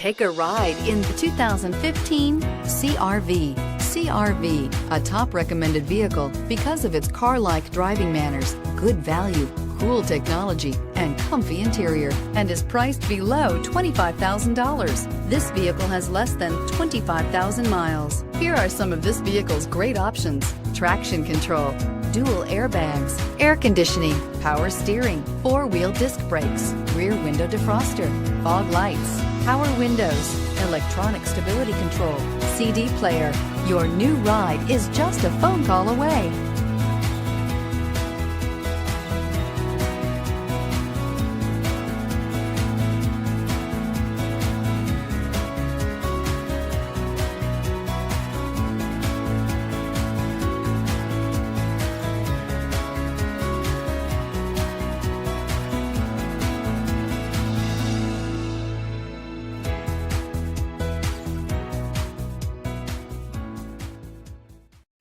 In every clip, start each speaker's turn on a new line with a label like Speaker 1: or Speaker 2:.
Speaker 1: Take a ride in the 2015 CR-V. CR-V, a top recommended vehicle because of its car-like driving manners, good value, cool technology, and comfy interior, and is priced below $25,000. This vehicle has less than 25,000 miles. Here are some of this vehicle's great options: traction control, dual airbags, air conditioning, power steering, four-wheel disc brakes, rear window defroster, fog lights, power windows, electronic stability control, CD player. Your new ride is just a phone call away.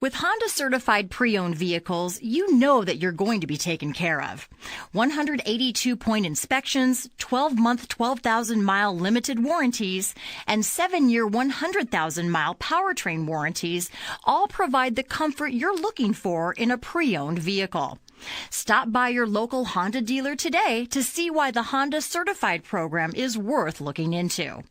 Speaker 2: With Honda certified pre-owned vehicles, you know that you're going to be taken care of. 182-point inspections, 12-month, 12,000-mile limited warranties, and 7-year, 100,000-mile powertrain warranties all provide the comfort you're looking for in a pre-owned vehicle. Stop by your local Honda dealer today to see why the Honda certified program is worth looking into.